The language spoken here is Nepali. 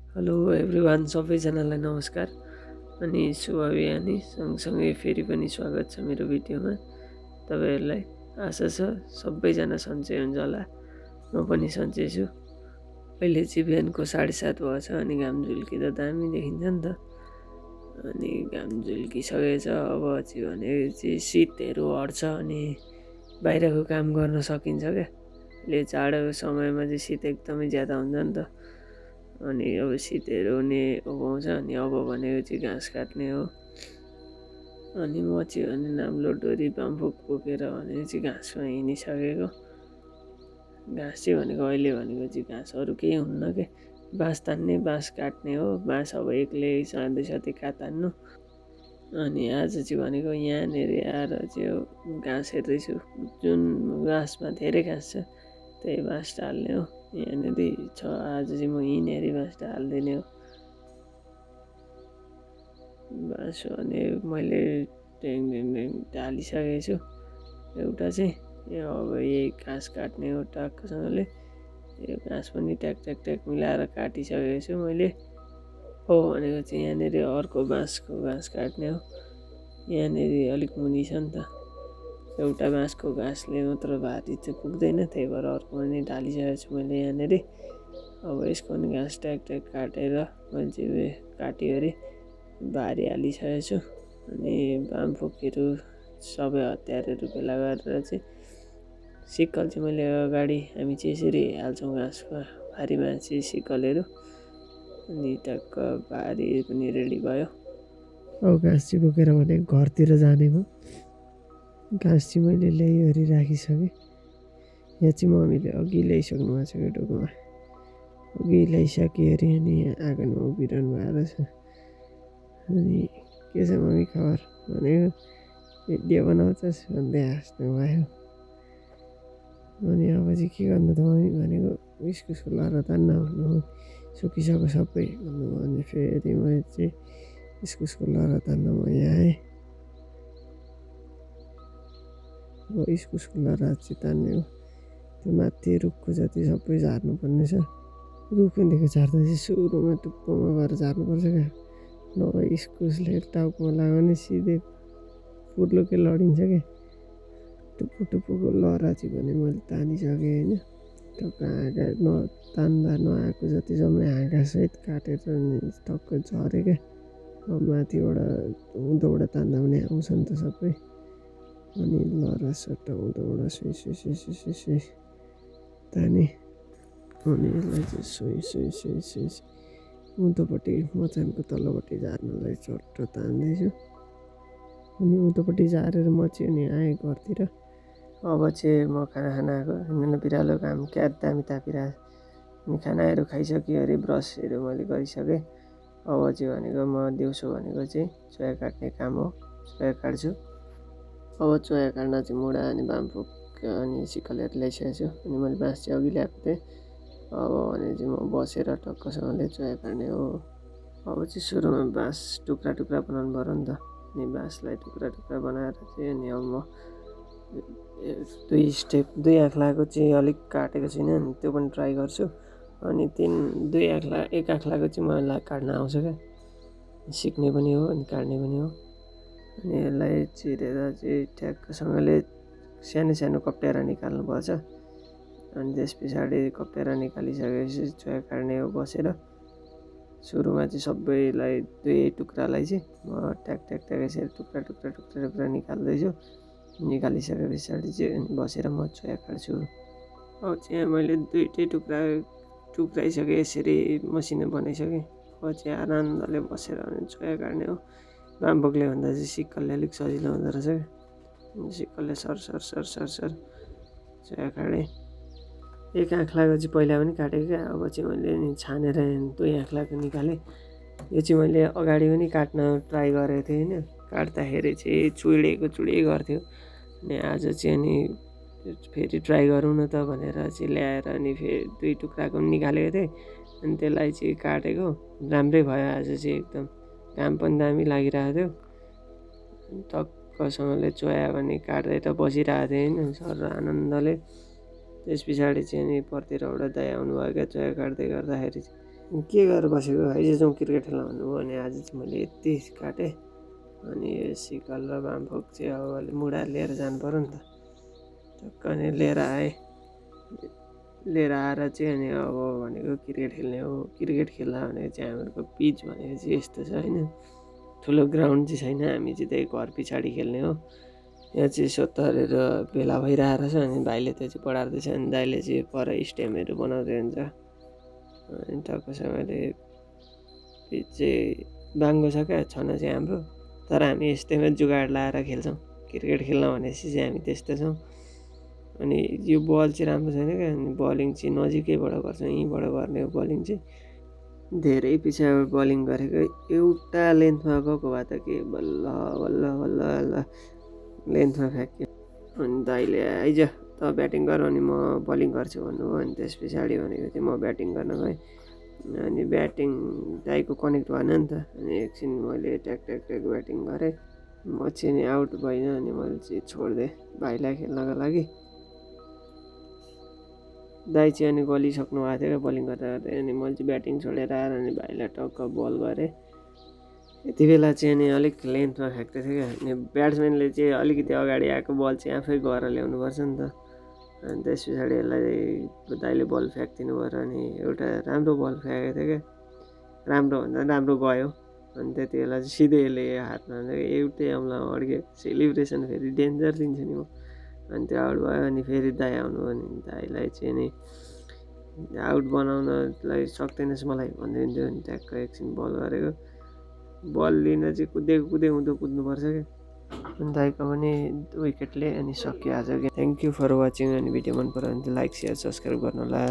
हेलो एभ्रिवान, सबैजनालाई नमस्कार अनि शुभ बिहानी। सँगसँगै फेरि पनि स्वागत छ मेरो भिडियोमा। तपाईँहरूलाई आशा छ सबैजना सन्चै हुन्छ होला। म पनि सन्चै छु। अहिले चाहिँ बिहानको 7:30 भएको छ अनि घाम झुल्किँदा दामी देखिन्छ नि त। अनि घाम झुल्किसकेछ, अब चाहिँ भनेको चाहिँ शीतहरू हट्छ अनि बाहिरको काम गर्न सकिन्छ क्या। अहिले जाडोको समयमा चाहिँ शीत एकदमै ज्यादा हुन्छ नि त। अनि अब शीतहरू हुने उभोउँछ अनि अब भनेको चाहिँ घाँस काट्ने हो। अनि म चाहिँ भने नाम्लो डोरी बाम्फोक बोकेर भनेको चाहिँ घाँसमा हिँडिसकेको। घाँस चाहिँ भनेको अहिले भनेको चाहिँ घाँसहरू केही हुन्न के, बाँस तान्ने बाँस काट्ने हो। बाँस अब एक्लै जाँदैछ कहाँ तान्नु। अनि आज चाहिँ भनेको यहाँनिर आएर चाहिँ घाँस हेर्दैछु, जुन घाँसमा धेरै घाँस छ त्यही बाँस टाल्ने हो। यहाँनिर छ, आज चाहिँ म यहीँनिर बाँस टालिदिने हो। बाँस भने मैले टालिसकेको छु एउटा चाहिँ। यो अब यही घाँस काट्ने हो टक्कसँगले। यो घाँस पनि ट्याक ट्याक ट्याक मिलाएर काटिसकेको छु मैले। हो भनेको चाहिँ यहाँनिर अर्को बाँसको घाँस काट्ने हो। यहाँनिर अलिक मुनि छ नि त, एउटा बाँसको घाँसले मात्र भारी चाहिँ पुग्दैन, त्यही भएर अर्को पनि ढालिसकेको छु मैले यहाँनिर। अब यसको पनि घाँस ट्याक ट्याक काटेर मैले चाहिँ काटिवरी भारी हालिसकेको छु। अनि बामफोकहरू सबै हतियारहरू भेला गरेर चाहिँ सिक्कल चाहिँ मैले अगाडि हामी चाहिँ यसरी हाल्छौँ घाँसको भारीमा चाहिँ सिक्कलहरू। अनि टक्क भारी पनि रेडी भयो। अब घाँस चाहिँ बोकेर भने घरतिर जाने भयो। घाँस चाहिँ मैले ल्याइवरी राखिसकेँ। यहाँ चाहिँ मम्मीले अघि ल्याइसक्नु भएको छ कि डोकोमा, अघि ल्याइसकेँ अनि यहाँ आँगनमा उभिरहनु भएको रहेछ। अनि के छ मम्मी खबर भनेको, भिडियो बनाउँछस् भन्दै हाँस्नु भयो। अनि अब चाहिँ के गर्नु त मम्मी भनेको, इस्कुसको लहरा तान्न भन्नु, सुकिसक्यो सबै भन्नु। अनि फेरि मैले चाहिँ इस्कुसको लहरा तान्न म यहाँ आएँ। अब इस्कुसको लहरा चाहिँ तान्ने हो। त्यो माथि रुखको जति सबै झार्नुपर्ने छ। रुखदेखि झार्दा चाहिँ सुरुमा टुप्पोमा गएर झार्नुपर्छ क्या, नभए इस्कुसले टाउकोमा लाग्यो भने सिधै पुर्लुकै लडिन्छ क्या। टुप्पो टुप्पोको लहरा चाहिँ भने मैले तानिसकेँ होइन। टक्क हाँगा तान्दा नआएको जति जम्मै हाँगासहित काटेर टक्क झऱ्यो क्या। अब माथिबाट उँधोबाट तान्दा पनि आउँछ नि त सबै। अनि लहरा सट्ट उँधोबाट सुई सुई सुई सुई सुई सुई ताने। अनि यसलाई चाहिँ सुई सुई सुई सुई उँधोपट्टि मचानको तल्लोपट्टि झार्नलाई चट्ट तान्दैछु। अनि उँधोपट्टि झारेर म चाहिँ अनि आएँ घरतिर। अब चाहिँ म खाना आएको हिँड्न बिरालो घाम क्या दामी तापिरहेको। अनि खानाहरू खाइसक्यो अरे, ब्रसहरू मैले गरिसकेँ। अब चाहिँ भनेको म दिउँसो भनेको चाहिँ चोया काट्ने काम हो, चोया काट्छु। अब चोया काट्न चाहिँ मुढा अनि बामफोक अनि सिक्कलहरू ल्याइसकेको छु। अनि मैले बाँस चाहिँ अघि ल्याएको थिएँ। अब भने चाहिँ म बसेर टक्कसँगले चोया काट्ने हो। अब चाहिँ सुरुमा बाँस टुक्रा टुक्रा बनाउनु पऱ्यो नि त। अनि बाँसलाई टुक्रा टुक्रा बनाएर चाहिँ अनि अब म दुई आँख्लाको चाहिँ अलिक काटेको छैन, अनि त्यो पनि ट्राई गर्छु। अनि एक आँख्लाको चाहिँ मलाई काट्न आउँछ क्या, सिक्ने पनि हो अनि काट्ने पनि हो। अनि यसलाई चिरेर चाहिँ ठ्याक्कसँगले सानो सानो कप्ट्याएर निकाल्नुपर्छ। अनि त्यस पछाडि कप्ट्याएर निकालिसकेपछि चोया काट्ने हो बसेर। सुरुमा चाहिँ सबैलाई दुई टुक्रालाई चाहिँ म ट्याक ट्याक ट्याक यसरी टुक्रा टुक्रा टुक्रा टुक्रा निकाल्दैछु। निकालिसके पछाडि चाहिँ अनि बसेर म चोया काट्छु। अब चाहिँ मैले दुइटै टुक्राइसकेँ, यसरी मसिनो बनाइसकेँ। अब चाहिँ आनन्दले बसेर अनि चोया काट्ने हो। बामफोकले भन्दा चाहिँ सिक्कलले अलिक सजिलो हुँदो रहेछ क्या। सिक्कलले सर सर सर सर सर चोया काटेँ। एक आँख्लाको चाहिँ पहिला पनि काटेको क्या। अब चाहिँ मैले नि छानेर दुई आँख्लाको निकालेँ। यो चाहिँ मैले अगाडि पनि काट्न ट्राई गरेको थिएँ होइन। काट्दाखेरि चाहिँ चुडिएको गर्थ्यो। अनि आज चाहिँ अनि फेरि ट्राई गरौँ न त भनेर चाहिँ ल्याएर अनि फेरि दुई टुक्राको पनि निकालेको थिएँ। अनि त्यसलाई चाहिँ काटेको राम्रै भयो आज चाहिँ एकदम। घाम पनि दामी लागिरहेको थियो। टक्कसँगले चोया पनि काट्दै त बसिरहेको थिएँ होइन सर आनन्दले। त्यस पछाडि चाहिँ अनि पर्तिरबाट दाइ आउनुभयो क्या चोया काट्दै गर्दाखेरि चाहिँ। के गरेर बसेको आइज जाउँ क्रिकेट खेल्न भन्नुभयो अनि आज चाहिँ मैले यति काटेँ अनि यो सिकल र बामफोक चाहिँ अब अलि मुढा लिएर जानु पऱ्यो नि त टक्क अनि लिएर आएँ लिएर आएर चाहिँ अनि अब भनेको क्रिकेट खेल्ने हो क्रिकेट खेल्दा भनेको चाहिँ हामीहरूको पिच भनेको चाहिँ यस्तो छ होइन ठुलो ग्राउन्ड चाहिँ छैन हामी चाहिँ त्यही घर पछाडि खेल्ने हो यहाँ चाहिँ सोत्तरहरू भेला भइरहेको छ अनि भाइले त्यो चाहिँ बढार्दैछ अनि दाइले चाहिँ पर स्टेमहरू बनाउँदै हुन्छ अनि टक्कसँगले पिच चाहिँ बाङ्गो छ क्या छन चाहिँ हाम्रो तर हामी यस्तैमा जुगाड लाएर खेल्छौँ क्रिकेट खेल्न भनेपछि चाहिँ हामी त्यस्तो छौँ अनि यो बल चाहिँ राम्रो छैन क्या अनि बलिङ चाहिँ नजिकैबाट गर्छौँ यहीँबाट गर्ने हो बलिङ चाहिँ धेरै पछाडि बलिङ गरेको एउटा लेन्थमा गएको भए त के बल्ल बल्ल बल्ल बल्ल लेन्थमा फ्याँक्यो अनि दाइले आइज त ब्याटिङ गर अनि म बलिङ गर्छु भन्नुभयो अनि त्यस पछाडि भनेको चाहिँ म ब्याटिङ गर्न गएँ अनि ब्याटिङ दाइको कनेक्ट भएन नि त अनि एकछिन मैले ट्याक ट्याक ट्याक ब्याटिङ गरेँ म चाहिँ नि आउट भइनँ अनि मैले चाहिँ छोडिदिएँ भाइलाई खेल्नको लागि दाइ चाहिँ अनि गलिसक्नु भएको थियो क्या बलिङ गर्दा गर्दै अनि मैले चाहिँ ब्याटिङ छोडेर आएर अनि भाइलाई टक्क बल गरेँ यति बेला चाहिँ अनि अलिक लेन्थमा फ्याँक्दै थियो क्या अनि ब्याट्सम्यानले चाहिँ अलिकति अगाडि आएको बल चाहिँ आफै गएर ल्याउनुपर्छ नि त अनि त्यस पछाडि यसलाई दाइले बल फ्याँकिदिनु भयो अनि एउटा राम्रो बल फ्याँकेको थियो क्या राम्रो भन्दा राम्रो गयो अनि त्यति बेला चाहिँ सिधै यसले हातमा एउटै औँला अड्क्यो सेलिब्रेसन फेरि डेन्जर दिन्छु नि म अनि त्यो आउट भयो अनि फेरि दाइ आउनु अनि दाइलाई चाहिँ नि आउट बनाउनलाई सक्दैनस् मलाई भन्दै हुन्थ्यो अनि ट्याक्क एकछिन बल गरेको बल लिन चाहिँ कुदेको उँधो कुद्नुपर्छ क्या अनि दाइको पनि विकेटले अनि सक्यो आज game thank you for watching अनि भिडियो मन पऱ्यो भने चाहिँ लाइक सेयर सब्सक्राइब गर्नु होला